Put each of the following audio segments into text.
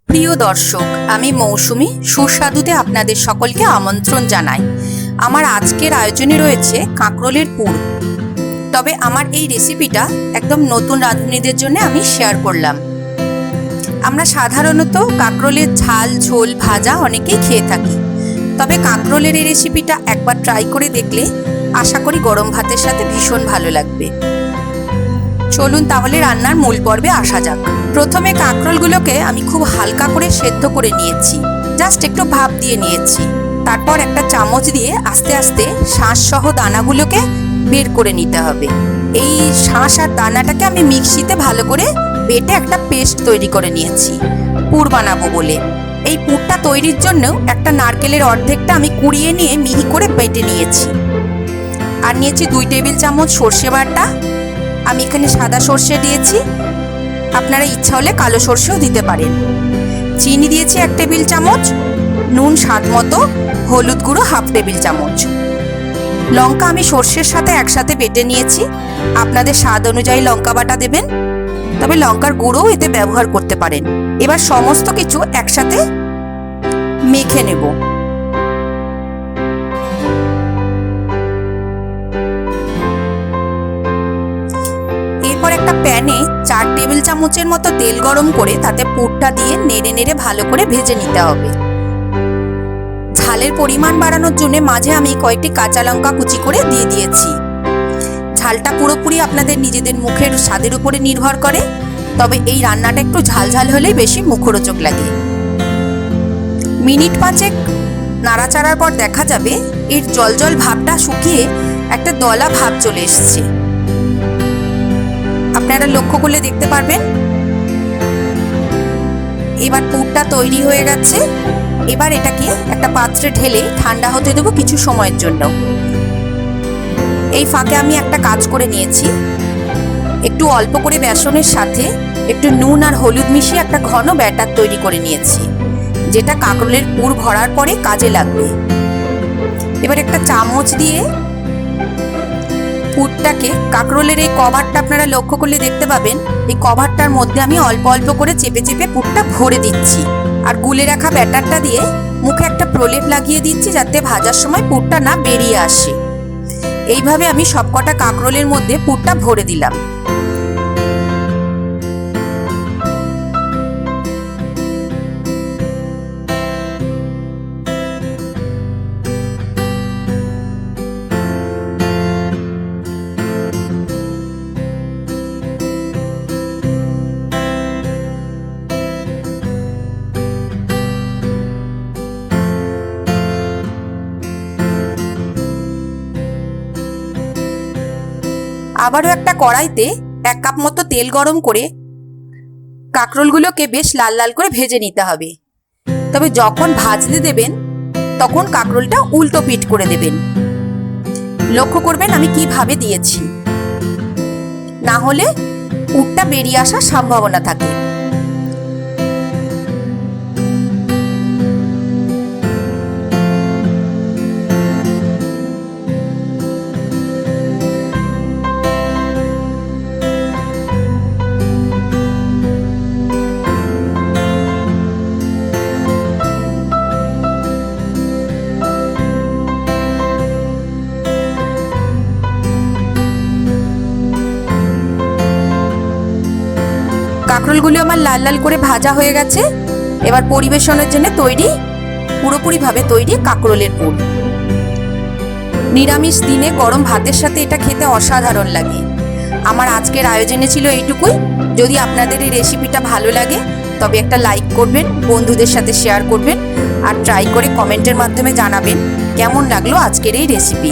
প্রিয় দর্শক, আমি মৌসুমী সুস্বাদুতে আপনাদের সকলকে আমন্ত্রণ জানাই। আমার আজকের আয়োজনে রয়েছে কাঁকরোলের পুর। তবে আমার এই রেসিপিটা একদম নতুন রাঁধুনিদের জন্য আমি শেয়ার করলাম। আমরা সাধারণত কাঁকরোলের ঝাল, ঝোল, ভাজা অনেকেই খেয়ে থাকি। তবে কাঁকরোলের এই রেসিপিটা একবার ট্রাই করে দেখলে আশা করি গরম ভাতের সাথে ভীষণ ভালো লাগবে। চলুন তাহলে রান্নার মূল পর্বে আসা যাক। প্রথমে কাঁকরোলগুলোকে আমি খুব হালকা করে সেদ্ধ করে নিয়েছি, জাস্ট একটু ভাপ দিয়ে নিয়েছি। তারপর একটা চামচ দিয়ে আস্তে আস্তে শাঁস সহ দানাগুলোকে বের করে নিতে হবে। এই শাঁস আর দানাটাকে আমি মিক্সিতে ভালো করে বেটে একটা পেস্ট তৈরি করে নিয়েছি পুর বানাবো বলে। এই পুরটা তৈরির জন্য একটা নারকেলের অর্ধেকটা আমি কুড়িয়ে নিয়ে মিহি করে বেটে নিয়েছি। আর নিয়েছি 2 টেবিল চামচ সর্ষে বাটা। আমি এখানে সাদা সর্ষে দিয়েছি, আপনারা ইচ্ছা হলে কালো সর্ষেও দিতে পারেন। চিনি দিয়েছি 1 টেবিল চামচ, নুন স্বাদ মতো, হলুদ গুঁড়ো 1/2 টেবিল চামচ। লঙ্কা আমি সর্ষের সাথে একসাথে বেটে নিয়েছি, আপনাদের স্বাদ অনুযায়ী লঙ্কা বাটা দেবেন, তবে লঙ্কার গুঁড়োও এতে ব্যবহার করতে পারেন। এবার সমস্ত কিছু একসাথে মেখে নেব। এরপর একটা প্যানে 4 টেবিল চামচের মতো তেল গরম করে তাতে পুরটা দিয়ে নেড়ে নেড়ে ভালো করে ভেজে নিতে হবে। ঝালের পরিমাণ বাড়ানোর জন্য মাঝে আমি কয়েকটি কাঁচা লঙ্কা কুচি করে দিয়ে দিয়েছি। ঝালটা পুরোপুরি আপনাদের নিজেদের মুখের স্বাদের উপরে নির্ভর করে, তবে এই রান্নাটা একটু ঝাল ঝাল হলেই বেশি মুখরোচক লাগে। মিনিট 5 নাড়াচাড়ার পর দেখা যাবে এর জল জল ভাবটা শুকিয়ে একটা দলা ভাব চলে এসেছে। আপনারা লক্ষ্য করলে দেখতে পারবেন। এবার পুরটা তৈরি হয়ে গেছে। এবার এটাকে একটা পাত্রে ঢেলে ঠান্ডা হতে দেবো কিছু সময়ের জন্য। এই ফাঁকে আমি একটা কাজ করে নিয়েছি, একটু অল্প করে বেসনের সাথে একটু নুন আর হলুদ মিশিয়ে একটা ঘন ব্যাটার তৈরি করে নিয়েছি, যেটা কাঁকরোলের পুর ভরার পরে কাজে লাগবে। এবার একটা চামচ দিয়ে পুরটাকে কাঁকরোলের এই কভারটা আপনারা লক্ষ্য করলে দেখতে পাবেন, এই কভারটার মধ্যে আমি অল্প অল্প করে চেপে চেপে পুরটা ভরে দিচ্ছি। আর গুলে রাখা ব্যাটারটা দিয়ে মুখে একটা প্রলেপ লাগিয়ে দিচ্ছি, যাতে ভাজার সময় পুরটা না বেরিয়ে আসে। এইভাবে আমি সবকটা কাঁকরোলের মধ্যে পুরটা ভরে দিলাম। আবারও একটা কড়াইতে 1 কাপ মতো তেল গরম করে কাঁকরোলগুলোকে বেশ লাল লাল করে ভেজে নিতে হবে। তবে যখন ভাজতে দেবেন তখন কাঁকরোলটা উল্টো পিঠ করে দেবেন। লক্ষ্য করবেন আমি কিভাবে দিয়েছি, না হলে পুরটা বেরিয়ে আসার সম্ভাবনা থাকে। কাঁকরোলগুলো আমার লাল লাল করে ভাজা হয়ে গেছে। এবার পরিবেশনের জন্য তৈরি, পুরোপুরিভাবে তৈরি কাঁকরোলের পুর। নিরামিষ দিনে গরম ভাতের সাথে এটা খেতে অসাধারণ লাগে। আমার আজকের আয়োজনে ছিল এইটুকুই। যদি আপনাদের এই রেসিপিটা ভালো লাগে তবে একটা লাইক করবেন, বন্ধুদের সাথে শেয়ার করবেন, আর ট্রাই করে কমেন্টের মাধ্যমে জানাবেন কেমন লাগলো আজকের এই রেসিপি।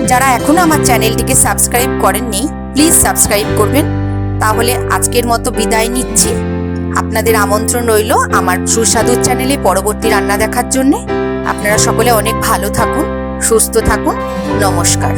যারা এখনো আমার চ্যানেলটিকে সাবস্ক্রাইব করেননি প্লিজ সাবস্ক্রাইব করবেন। তাহলে আজকের মতো বিদায় নিচ্ছি। আপনাদের আমন্ত্রণ রইল আমার সুস্বাদু চ্যানেলে পরবর্তী রান্না দেখার জন্যে। আপনারা সকলে অনেক ভালো থাকুন, সুস্থ থাকুন। নমস্কার।